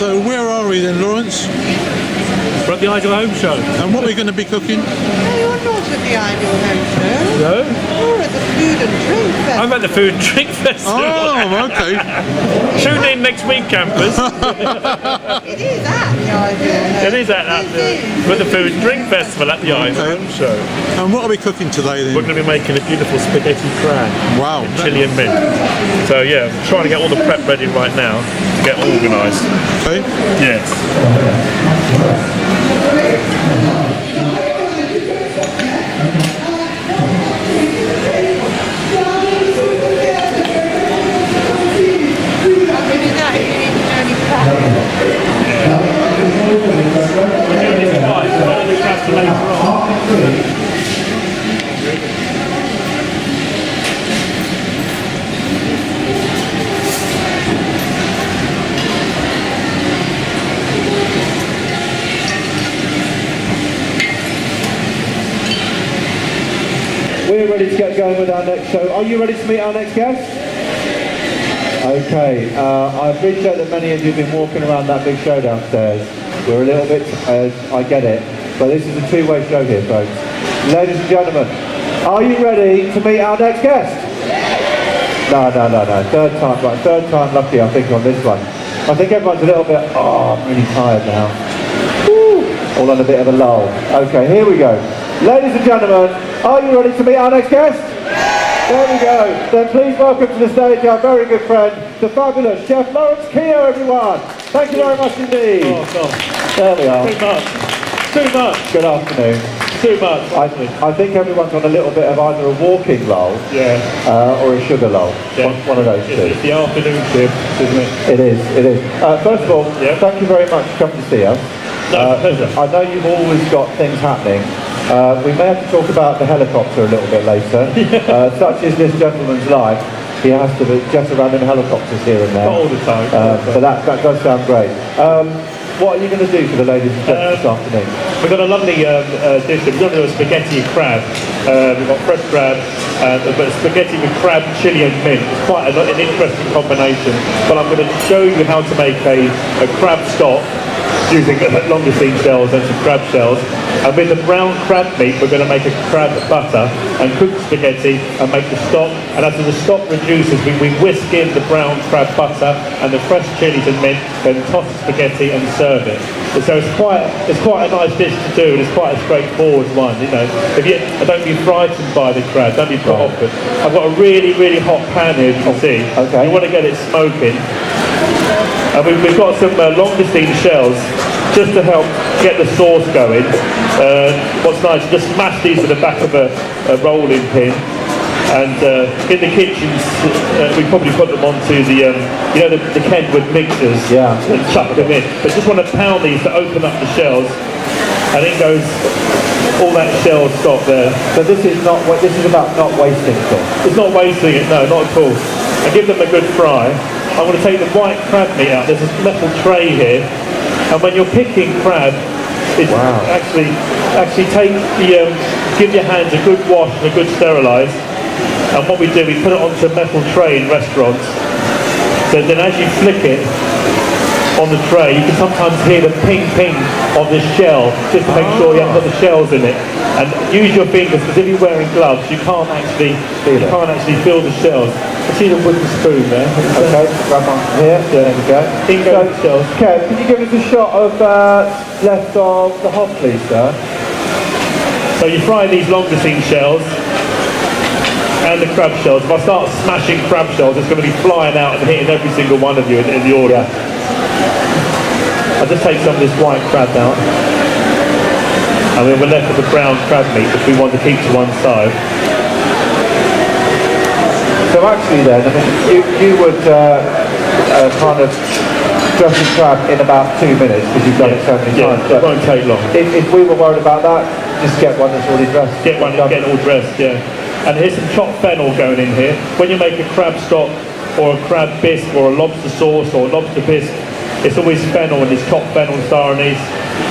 So where are we then, Lawrence? We're at the Ideal Home Show. And what are we going to be cooking? No, you're not at the Ideal Home Show. No? You're at the Food and Drink Festival. I'm at the Food and Drink Festival. Oh, okay. Tune in next week, campers. It is at the Ideal Home. It is at the Food and Drink Festival at the Ideal Home Show. And what are we cooking today then? We're going to be making a beautiful spaghetti crab. Wow. Chili and mint. So yeah, I'm trying to get all the prep ready right now to get organised. Okay. Yes. We're ready to get going with our next show. Are you ready to meet our next guest? Okay, I appreciate that many of you have been walking around that big show downstairs. We're a little bit, I get it, but this is a two-way show here, folks. Ladies and gentlemen, are you ready to meet our next guest? No. Third time lucky, I think, on this one. I think everyone's a little bit, I'm really tired now. Woo. All on a bit of a lull. Okay, here we go. Ladies and gentlemen, are you ready to meet our next guest? There we go. Then please welcome to the stage our very good friend, the fabulous Chef Lawrence Keogh, everyone. Thank you very much indeed. There we are. Too much. Good afternoon. Too much. I think everyone's on a little bit of either a walking lull or a sugar lull. Yeah. One of those two. It's the afternoon shift, isn't it? It is. First of all, thank you very much for coming to see us. No, pleasure. I know you've always got things happening. We may have to talk about the helicopter a little bit later. Such is this gentleman's life. He has to jet around in helicopters here and there. Not all the time. But that does sound great. What are you going to do for the ladies and gentlemen this afternoon? We've got a lovely dish. We're going to do a spaghetti and crab. We've got fresh crab, but spaghetti with crab, chili and mint. It's quite an interesting combination. But I'm going to show you how to make a crab stock using langoustine shells and some crab shells. And with the brown crab meat, we're going to make a crab butter and cook spaghetti and make the stock. And as the stock reduces, we whisk in the brown crab butter and the fresh chilies and mint, then toss the spaghetti and serve it. And so it's quite a nice dish to do, and it's quite a straightforward one. You know, don't be frightened by the crab, don't be put off it. I've got a really hot pan here, as you can see. Okay. You want to get it smoking. And we've got some langoustine shells just to help get the sauce going. What's nice, just smash these to the back of a rolling pin. And in the kitchens, we probably put them onto the, the Kenwood mixers and chuck them in. But just want to pound these to open up the shells, and it goes all that shell stock there. So this is about not wasting stuff. It's not wasting it, no, not at all. And give them a good fry. I'm going to take the white crab meat out. There's a metal tray here, and when you're picking crab, it's actually give your hands a good wash and a good sterilise. And what we do, we put it onto a metal tray in restaurants. So then as you flick it on the tray, you can sometimes hear the ping of the shell, just to make sure you haven't got the shells in it. And use your fingers, because if you're wearing gloves, you can't actually feel the shells. I see the wooden spoon there. Okay, grab one from here. There we go. In go the shells. Kev, can you give us a shot of left of the hob, please, sir? So you fry these langoustine shells and the crab shells. If I start smashing crab shells, it's going to be flying out and hitting every single one of you in the order. I'll just take some of this white crab out. And then we're left with the brown crab meat, which we want to keep to one side. So actually then, I mean, you would kind of dress the crab in about 2 minutes, because you've done it so many times. It won't take long. If we were worried about that, just get one that's already dressed. Get one that's all dressed, yeah. And here's some chopped fennel going in here. When you make a crab stock or a crab bisque or a lobster sauce or a lobster bisque, it's always fennel, and it's chopped fennel and star anise.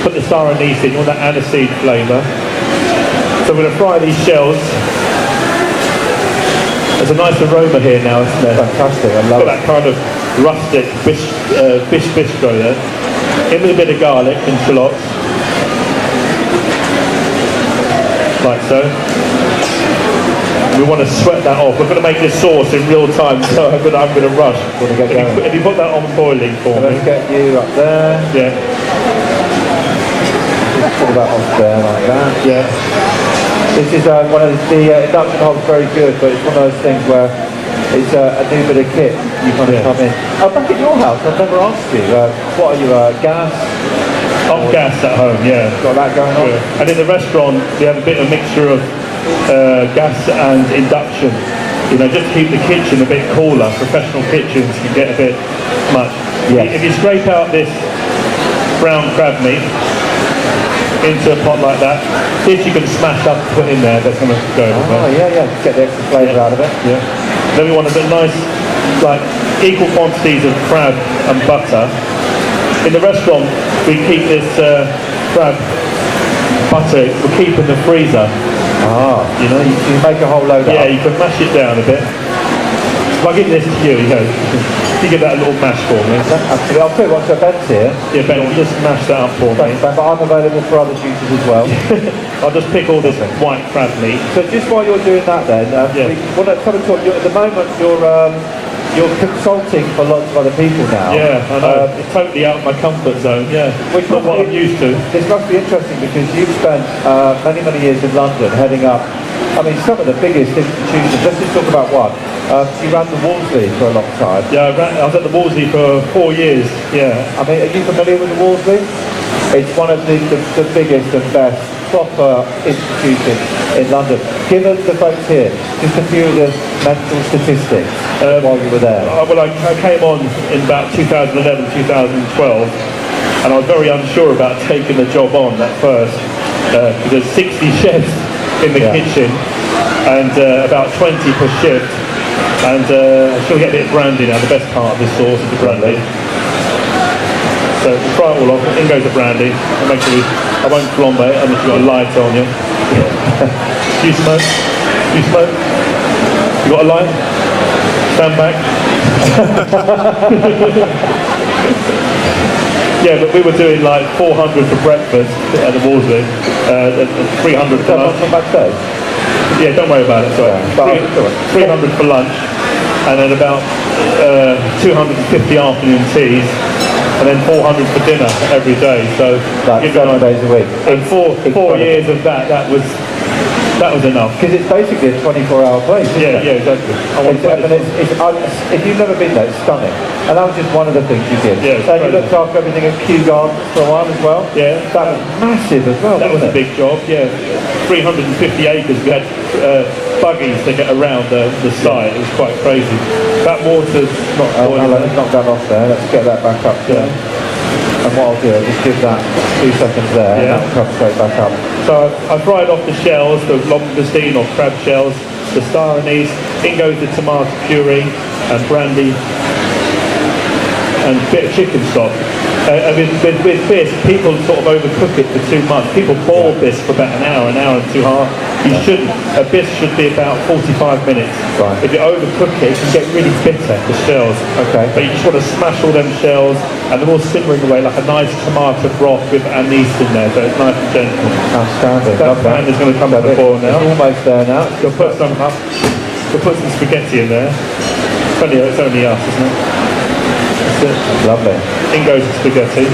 Put the star anise in, you want that aniseed flavour. So we're going to fry these shells. As There's a nice aroma here now, isn't there? Fantastic, I love Got it. that kind of rustic fish bistro there. In with a bit of garlic and shallots. Like so. We want to sweat that off. We're going to make this sauce in real time, so I'm going to rush. Want to get going? If you put that on boiling for me. Let's get you up there. Yeah. Just pull that off there like that. Yeah. This is one of the induction hob's very good, but it's one of those things where it's a new bit of kit you kind of come in. Oh, back at your house, I've never asked you. What are you, gas? Hot gas at home, yeah. Got that going on? Yeah. And in the restaurant, we have a bit of a mixture of gas and induction. You know, just to keep the kitchen a bit cooler. Professional kitchens can get a bit much. Yes. If you scrape out this brown crab meat into a pot like that, this you can smash up and put in there. That's going to go Oh, over. yeah, get the extra flavour out of it. Yeah. Then we want a bit nice, like equal quantities of crab and butter. In the restaurant, we keep this crab butter, we keep in the freezer. Ah, You know, you make a whole load yeah, up. you can mash it down a bit. If I give this to you, you give that a little mash for me. Absolutely. I'll tell you what's so Ben's here. Yeah, Ben, you just mash that up for me. Thanks, Ben, but I'm available for other duties as well. I'll just pick all this white crab meat. So just while you're doing that then, Yeah. we want to kind of talk, at the moment you're consulting for lots of other people now. Yeah, I know. It's totally out of my comfort zone, yeah. Which Not what I'm used to. This must be interesting because you've spent many years in London heading up, I mean, some of the biggest institutions. Let's just talk about one. You ran the Wolseley for a long time. Yeah, I was at the Wolseley for 4 years, yeah. I mean, are you familiar with the Wolseley? It's one of the biggest and best proper institutions in London. Give us the folks here just a few of the mental statistics while you were there. Well, I came on in about 2011, 2012, and I was very unsure about taking the job on at first. There's 60 chefs in the kitchen and about 20 per shift. And she'll get a bit of brandy now. The best part of this sauce is the brandy. So we'll try it all off. In goes the brandy. I'll make sure I won't flambe it unless you've got a light on you. Do you smoke? Do you smoke? You got a light? Stand back. Yeah, but we were doing like 400 for breakfast at the Wolseley, 300 for lunch. Come backstage. Yeah, don't worry about it. Sorry. 300 for lunch, and then about 250 afternoon teas, and then 400 for dinner every day. So Like give you 7 an idea. days a week. And four years of that was enough. Because it's basically a 24-hour place, isn't Yeah, it? yeah, exactly. I want If you've never been there, it's stunning. And that was just one of the things you did. Yeah, it's and you crazy. looked after everything at Keogh for a while as well. Yeah. That was massive as well, That was wasn't a it? big job, yeah. 350 acres. We had buggies to get around the site. It was quite crazy. That water's not boiling. Let's knock that off there. Let's get that back up there. And what I'll do, I'll just give that 2 seconds there, and Yeah. that'll come straight back up. So I fried off the shells, the langoustine or crab shells, the star anise. In goes the tomato puree and brandy and a bit of chicken stock. I mean, with this, people sort of overcook it for 2 months. People boil this for about an hour and a half. You shouldn't. A bis should be about 45 minutes. Right. If you overcook it, it can get really bitter, the shells. Okay. But you just want to smash all them shells, and they're all simmering away like a nice tomato broth with anise in there, so it's nice and gentle. Outstanding. That Love pan is going to come to the boil now. It's almost there now. We'll put some spaghetti in there. It's only us, isn't it? That's it. Lovely. In goes the spaghetti.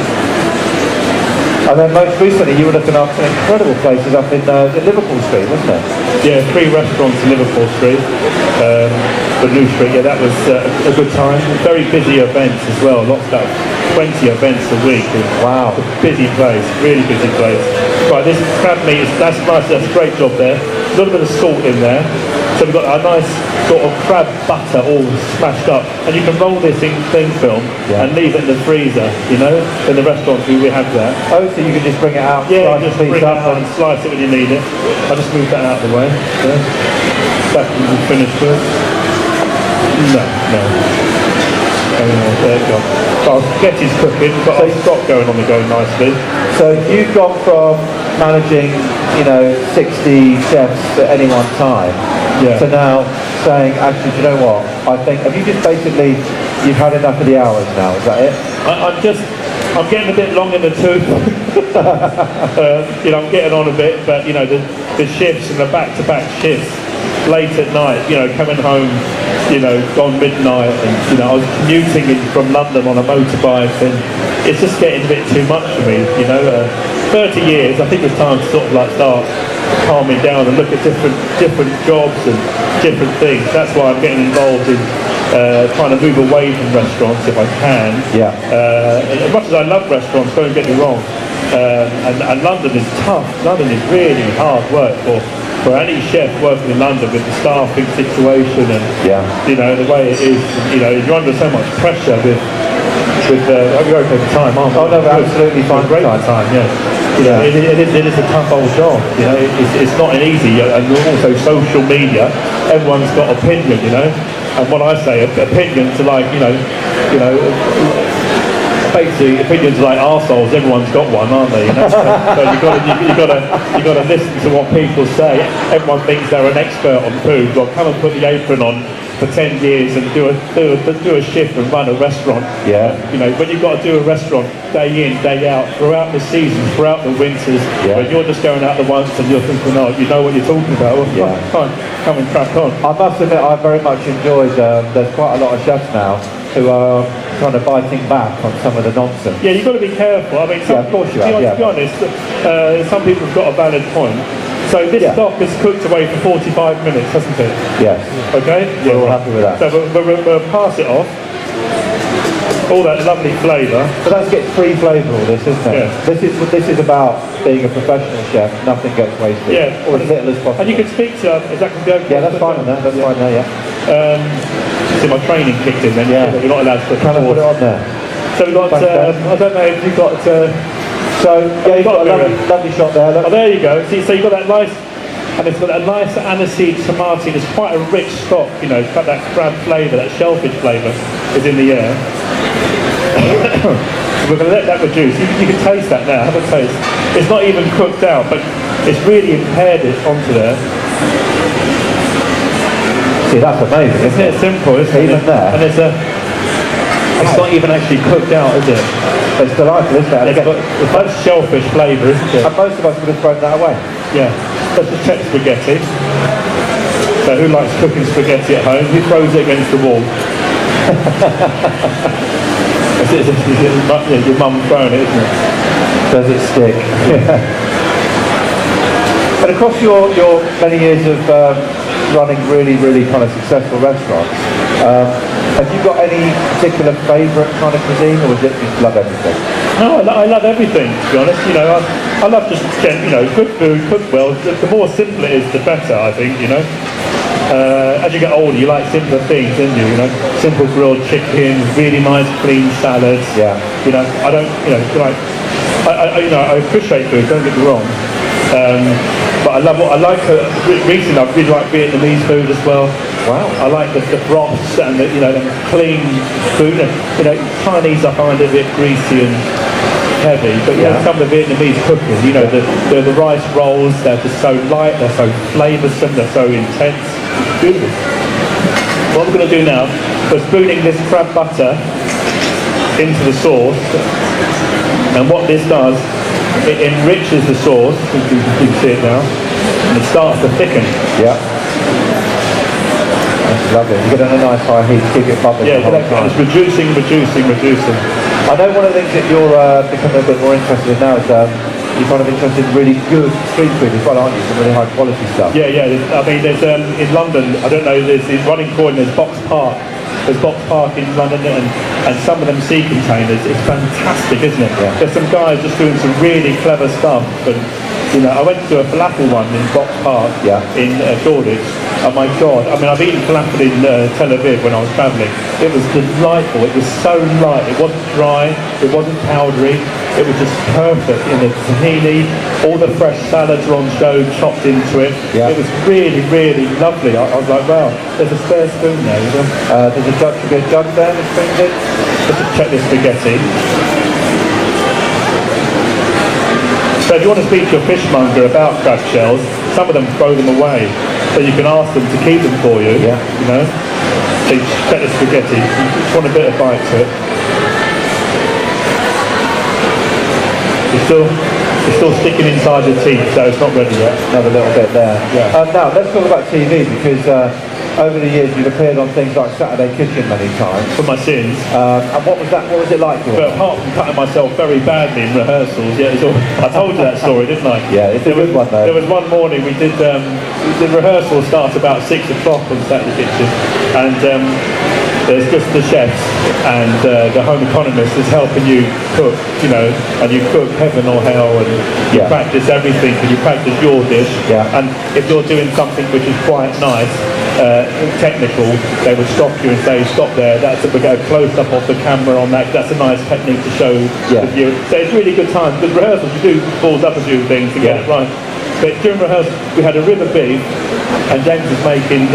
And then most recently you were looking after some incredible places up in Liverpool Street, wasn't it? Yeah, 3 restaurants in Liverpool Street. The New Street, yeah, that was a good time. Very busy events as well. Lots of 20 events a week. Wow. A busy place, really busy place. Right, this crab meat, that's nice, that's a great job there. A little bit of salt in there. So we've got a nice sort of crab butter all smashed up. And you can roll this in cling film and leave it in the freezer, you know? In the restaurants we have that. Oh, so you can just bring it out, Yeah, slice just the bring piece it up out and slice it when you need it. I'll just move that out of the way. Yeah. That can be finished with. No. There you go. So our spaghetti's cooking, but our stock going on the go nicely. So you've gone from managing, 60 chefs at any one time Yeah. to now saying, actually, do you know what? I think, have you just basically, you've had enough of the hours now, is that it? I'm getting a bit long in the tooth. You know, I'm getting on a bit, but you know, the shifts and the back-to-back shifts late at night, you know, coming home, you know, gone midnight, and you know, I was commuting in from London on a motorbike, and it's just getting a bit too much for me, you know. 30 years, I think it's time to sort of like start calming down and look at different jobs and different things. That's why I'm getting involved in trying to move away from restaurants if I can. Yeah. As much as I love restaurants, don't get me wrong, and London is tough. London is really hard work for any chef working in London with the staffing situation and you know the way it is. You know, you're under so much pressure with you're okay for time, aren't you? Oh no, we're absolutely fine. Great for time, yeah. You know, it is a tough old job. You know, it's not an easy, and also social media. Everyone's got opinion, you know. And what I say, opinions are like, you know, basically opinions are like arseholes. Everyone's got one, aren't they? You know? So you got to listen to what people say. Everyone thinks they're an expert on food. Well, come and put the apron on for 10 years and do a shift and run a restaurant. Yeah. You know, when you've got to do a restaurant day in, day out, throughout the season, throughout the winters, when you're just going out the once and you're thinking, oh, you know what you're talking about. Well, fine, come and crack on. I must admit, I very much enjoyed, there's quite a lot of chefs now who are kind of biting back on some of the nonsense. Yeah, you've got to be careful. I mean, of course you have. To be honest, some people have got a valid point. So this stock has cooked away for 45 minutes, hasn't it? Yes. Okay? We're all happy with that. So we'll pass it off. All that lovely flavour. But that's get free flavour all this, isn't it? Yeah. This is about being a professional chef. Nothing gets wasted. Yeah. Or as little as possible. And you can speak to, is that going to go? Yeah, that's fine on there. That's fine there, yeah. So my training kicked in then. Yeah. You're not allowed to Can I put it on there? So we've got, I don't know if you've got... So, yeah, you've got a lovely shot there. Look. Oh, there you go. See, so you've got that nice... And it's got that nice aniseed tomato. It's quite a rich stock, you know. It's got that crab flavour, that shellfish flavour is in the air. We're going to let that reduce. You can taste that now. Have a taste. It's not even cooked out, but it's really impaired it onto there. See, that's amazing, isn't it? It's simple, isn't it? Even there. And it's not even actually cooked out, is it? It's delightful, isn't it? It's like shellfish flavour, isn't it? And most of us would have thrown that away. Yeah. Let's just check spaghetti. So who likes cooking spaghetti at home? Who throws it against the wall? It's your mum throwing it, isn't it? Does it stick? But across your many years of running really kind of successful restaurants, have you got any particular favourite kind of cuisine, or is it just love everything? No, I love everything, to be honest. You know, I love just, you know, good food, cooked well. The more simple it is, the better, I think, you know. As you get older, you like simpler things, don't you? You know, simple grilled chicken, really nice clean salads. Yeah. You know, I don't, you know, like, I appreciate food. Don't get me wrong. But recently I really like Vietnamese food as well. Wow. I like the broths and the clean food. You know, Chinese I find a bit greasy and heavy, but some of the Vietnamese cooking, you know, the rice rolls, they're just so light, they're so flavoursome, they're so intense. Beautiful. What we're going to do now, we're spooning this crab butter into the sauce, and what this does, it enriches the sauce, you can see it now, and it starts to thicken. Yeah. That's lovely. You get it on a nice high heat, keep it bubbling the whole time. It's reducing. I know one of the things that you're becoming a bit more interested in now is you're kind of interested in really good street food as well, aren't you? Some really high quality stuff. Yeah. I mean, there's in London, I don't know, there's running corner, there's Box Park. There's Box Park in London, and some of them sea containers. It's fantastic, isn't it? Yeah. There's some guys just doing some really clever stuff. And you know, I went to a falafel one in Box Park in Shoreditch. Oh my God! I mean, I've eaten falafel in Tel Aviv when I was travelling. It was delightful. It was so light. It wasn't dry. It wasn't powdery. It was just perfect in the tahini. All the fresh salads were on show, chopped into it. Yeah. It was really, really lovely. I was like, wow, there's a spare spoon there. You know? There's a jug, should be a jug there, the spoon's in. Let's just check this spaghetti. So if you want to speak to a fishmonger about crab shells, some of them throw them away. so you can ask them to keep them for you. Yeah. You know, so you check the spaghetti. You just want a bit of bite to it. It's still sticking inside the teeth, so it's not ready yet. Another little bit there. Yeah. Now, let's talk about TV, because over the years you've appeared on things like Saturday Kitchen many times. For my sins. And what was it like? But apart from cutting myself very badly in rehearsals, yeah, I told you that story, didn't I? Yeah, it's a good one though. There was one morning we did the rehearsal start about 6 o'clock on Saturday Kitchen, and there's just the chefs and the home economist is helping you cook, you know, and you cook heaven or hell, and you practice everything, and you practice your dish. Yeah. And if you're doing something which is quite nice, technical, they would stop you and say, stop there, that's a close up of the camera on that, that's a nice technique to show the viewer. So it's really good time. With rehearsals you do balls up a few things to get it right. But during rehearsal we had a rib of beef, and James was making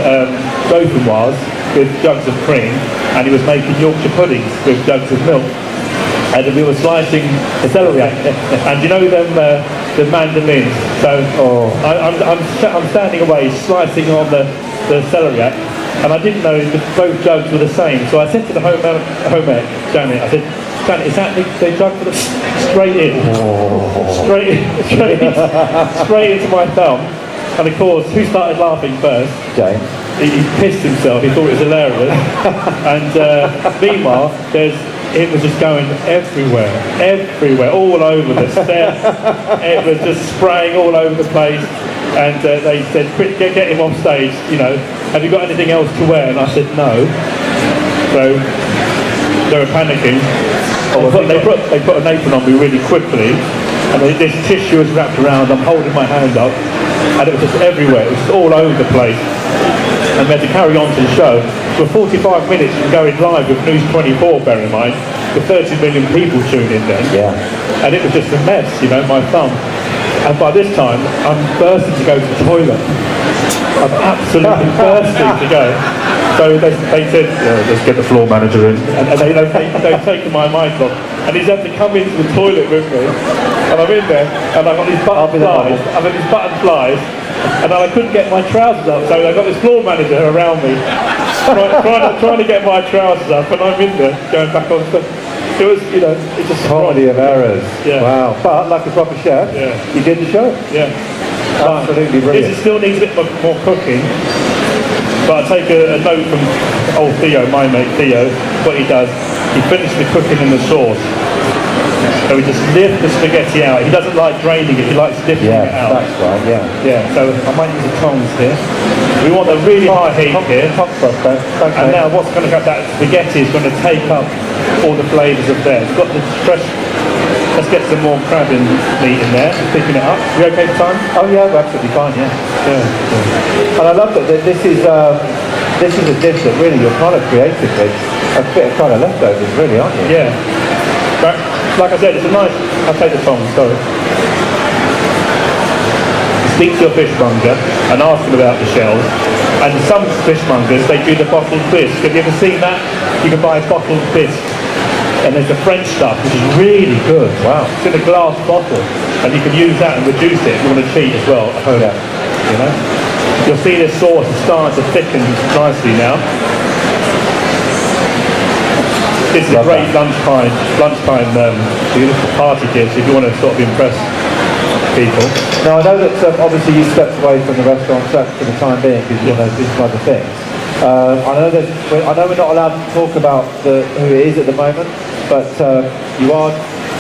dauphinoise with jugs of cream, and he was making Yorkshire puddings with jugs of milk. And we were slicing the celery, and you know them the mandolins. So I'm standing away slicing on the celeriac, and I didn't know that both jugs were the same. So I said to the home ec, Janet, I said, Janet, is that the jug for the straight in, straight into my thumb? And of course, who started laughing first? James. He pissed himself. He thought it was hilarious. And meanwhile, it was just going everywhere, all over the set. It was just spraying all over the place. And they said, quick, get him off stage, you know, have you got anything else to wear? And I said, no. So they were panicking. They put an apron on me really quickly, and this tissue was wrapped around. I'm holding my hand up, and it was just everywhere. It was just all over the place. And we had to carry on to the show. For 45 minutes from going live with News 24, bear in mind, with 30 million people tuned in then. Yeah. And it was just a mess, you know, my thumb. And by this time, I'm bursting to go to the toilet. I'm absolutely bursting to go. So they said, let's get the floor manager in. And they've taken my mic off. And he's had to come into the toilet with me. And I'm in there, and I've got these button flies. And I couldn't get my trousers up, so I got this floor manager around me, trying to get my trousers up, and I'm in there, going back on stuff. It was, you know, it's just comedy of errors. Yeah. Wow. But like a proper chef, you did the show. Yeah. Absolutely brilliant. It still needs a bit more cooking, but I take a note from old Theo, my mate Theo. What he does, he finishes the cooking in the sauce. So we just lift the spaghetti out. He doesn't like draining it, he likes lifting it out. That's right, Yeah, so I might use the tongs here. We want a really high heat here. And now what's going to go, that spaghetti is going to take up all the flavours of there. It's got the fresh, let's get some more crab in meat in there, picking it up. You okay for time? Oh yeah, we're absolutely fine, yeah. And I love that this is a dish that really you're kind of creative with. A bit of kind of leftovers really, aren't you? Yeah. But like I said, it's a nice, I'll take the tongs, sorry. Speak to your fishmonger and ask them about the shells. And some fishmongers, they do the bottled bisque. Have you ever seen that? You can buy a bottled bisque. And there's the French stuff, which is really good. Wow. It's in a glass bottle. And you can use that and reduce it if you want to cheat as well at home. Yeah. You know? You'll see this sauce is starting to thicken nicely now. This is a great lunchtime beautiful party dish if you want to sort of impress people. Now I know that obviously you stepped away from the restaurant for the time being because you want to do some other things. I know we're not allowed to talk about who it is at the moment, but you are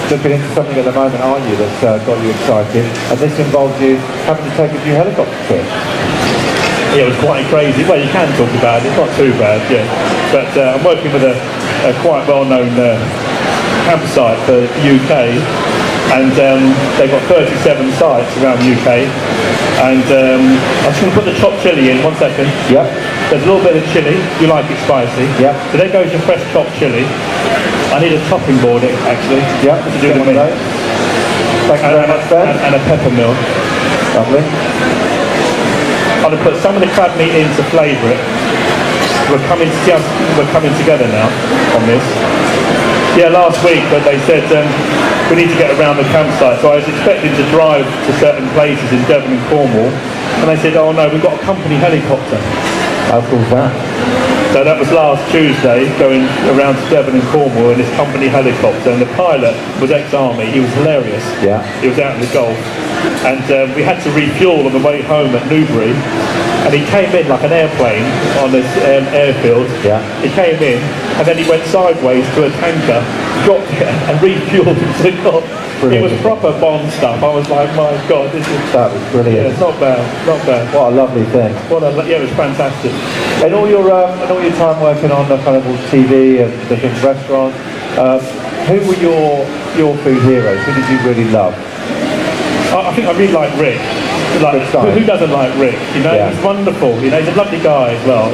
looking into something at the moment, aren't you, that's got you excited? And this involves you having to take a few helicopter trips. Yeah, it was quite crazy. Well, you can talk about it, it's not too bad, yeah. But I'm working with a quite well-known campsite for the UK, and they've got 37 sites around the UK. And I'm just going to put the chopped chilli in, 1 second. Yep. There's a little bit of chilli, you like it spicy. Yep. So there goes your fresh chopped chilli. I need a chopping board actually. Yep, to do one of those. Thank you very much, Ben. And a pepper mill. Lovely. I'm going to put some of the crab meat in to flavour it. We're coming together now on this. Yeah, last week, but they said we need to get around the campsite. So I was expecting to drive to certain places in Devon and Cornwall, And they said, oh no, we've got a company helicopter. How cool is that? So that was last Tuesday, going around to Devon and Cornwall in this company helicopter, and the pilot was ex-army. He was hilarious. Yeah. He was out in the Gulf, and we had to refuel on the way home at Newbury, and he came in like an airplane on this airfield. Yeah. He came in, and then he went sideways to a tanker, dropped it, and refueled and took off. It was proper Bond stuff. I was like, my God, this is... That was brilliant. Yeah, it's not bad, not bad. What a lovely thing. Yeah, it was fantastic. In all your time working on the kind of TV and different restaurants, who were your food heroes? Who did you really love? I think I really like Rick. Like, who doesn't like Rick? You know, he's wonderful. You know, he's a lovely guy as well.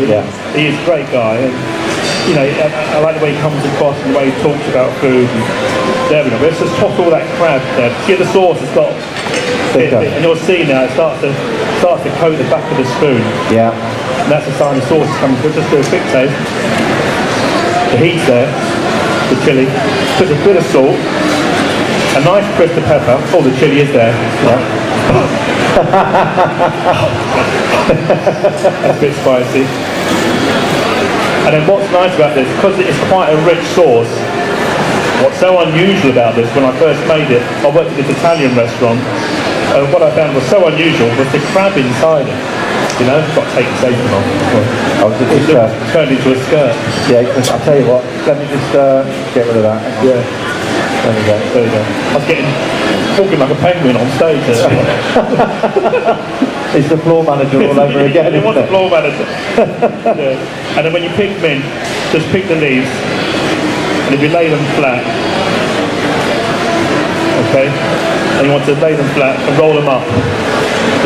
He is a great guy. And, you know, I like the way he comes across and the way he talks about food. And there we go. Let's just toss all that crab there. See, the sauce has got, and you'll see now it starts to coat the back of the spoon. Yeah. And that's a sign the sauce is coming through. Just do a quick taste. The heat's there, the chilli, just a bit of salt, a nice twist of pepper. Oh, the chilli is there. Yeah. That's a bit spicy. And then what's nice about this, because it's quite a rich sauce, what's so unusual about this, when I first made it, I worked at this Italian restaurant, what I found was so unusual was the crab inside it. You know, got to take the apron off. It turned into a skirt. Yeah, I'll tell you what, let me just get rid of that. Yeah. There we go. There you go. I was talking like a penguin on stage there. It's the floor manager all over again. It was the floor manager. Yeah. And then when you pick them in, just pick the leaves, and if you lay them flat, okay, and you want to lay them flat and roll them up.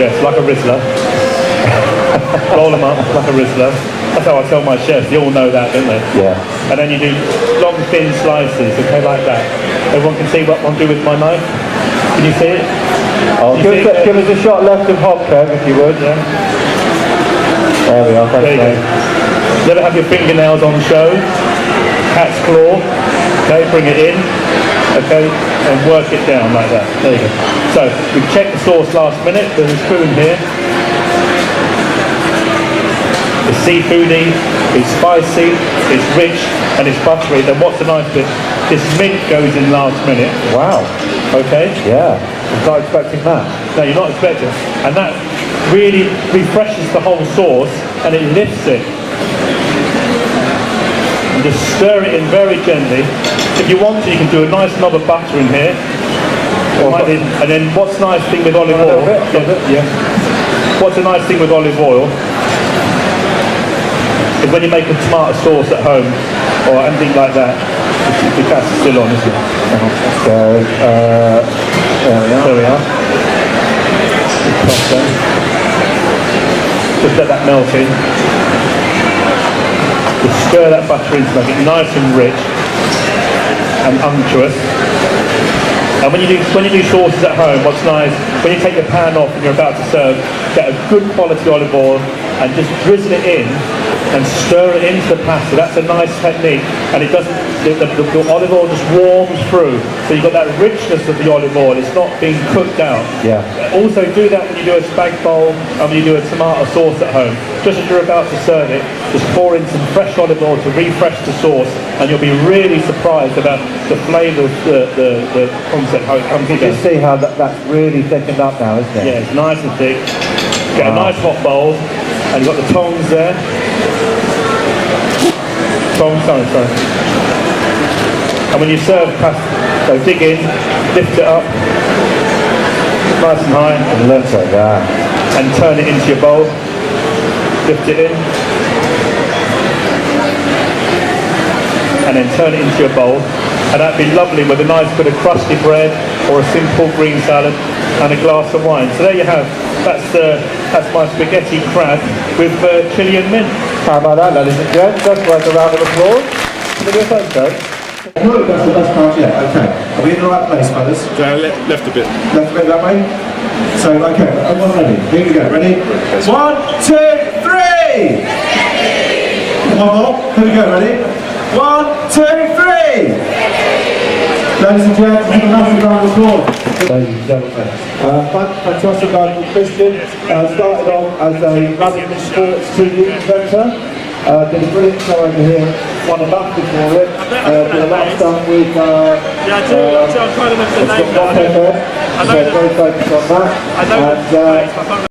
Yes, like a Rizzler. Roll them up like a Rizzler. That's how I tell my chefs. They all know that, don't they? Yeah. And then you do long, thin slices, okay, like that. Everyone can see what I'm doing with my knife. Can you see it? Oh, give us a shot left of hot, Kev, if you would. Yeah. There we are. Thanks, there you go. Never have your fingernails on show. Cat's claw. Okay, bring it in. Okay, and work it down like that. There you go. So we've checked the sauce last minute. There's a spoon here. It's seafoody, it's spicy, it's rich, and it's buttery. Then what's the nice bit? This mint goes in last minute. Wow. Okay? Yeah. I'm not expecting that. No, you're not expecting. And that really refreshes the whole sauce, and it lifts it. And just stir it in very gently. If you want to, you can do a nice knob of butter in here. And then what's the nice thing with olive oil? Yeah. What's the nice thing with olive oil? Is when you make a tomato sauce at home or anything like that, the gas is still on, isn't it? So, there we are. Just let that melt in. Just stir that butter in to make it nice and rich and unctuous. And when you do sauces at home, what's nice, when you take the pan off and you're about to serve, get a good quality olive oil and just drizzle it in and stir it into the pasta. That's a nice technique, and it doesn't. The olive oil just warms through, so you've got that richness of the olive oil. It's not being cooked out. Yeah. Also, do that when you do a spag bowl and when you do a tomato sauce at home. Just as you're about to serve it, just pour in some fresh olive oil to refresh the sauce, and you'll be really surprised about the flavour of the concept, how it comes together. You can see how that's really thickened up now, isn't it? Yeah, it's nice and thick. Get a nice hot bowl, and you've got the tongs there. Sorry. And when you serve pasta, so dig in, lift it up, nice and high, and turn it into your bowl. Lift it in, and then turn it into your bowl. And that'd be lovely with a nice bit of crusty bread or a simple green salad and a glass of wine. So there you have. That's my spaghetti crab with chilli and mint. How about that, ladies and gents? That's worth a round of applause. Can we do a photo? No, that's the best part yet. Okay. Are we in the right place, fellas? Left a bit. Left a bit that way? So, okay, everyone ready? Here we go. Ready? 1, 2, 3! One more. Here we go. Ready? 1, 2, 3! Ladies and gentlemen, a massive round of applause. Ladies and gentlemen, fantastic guy called Christian. Started off as a running sports TV presenter. Did a brilliant show over here. Won a BAFTA for it. Did a lot of stuff with. Yeah, I do. I'm trying to remember the name. So very focused on that. I know. And,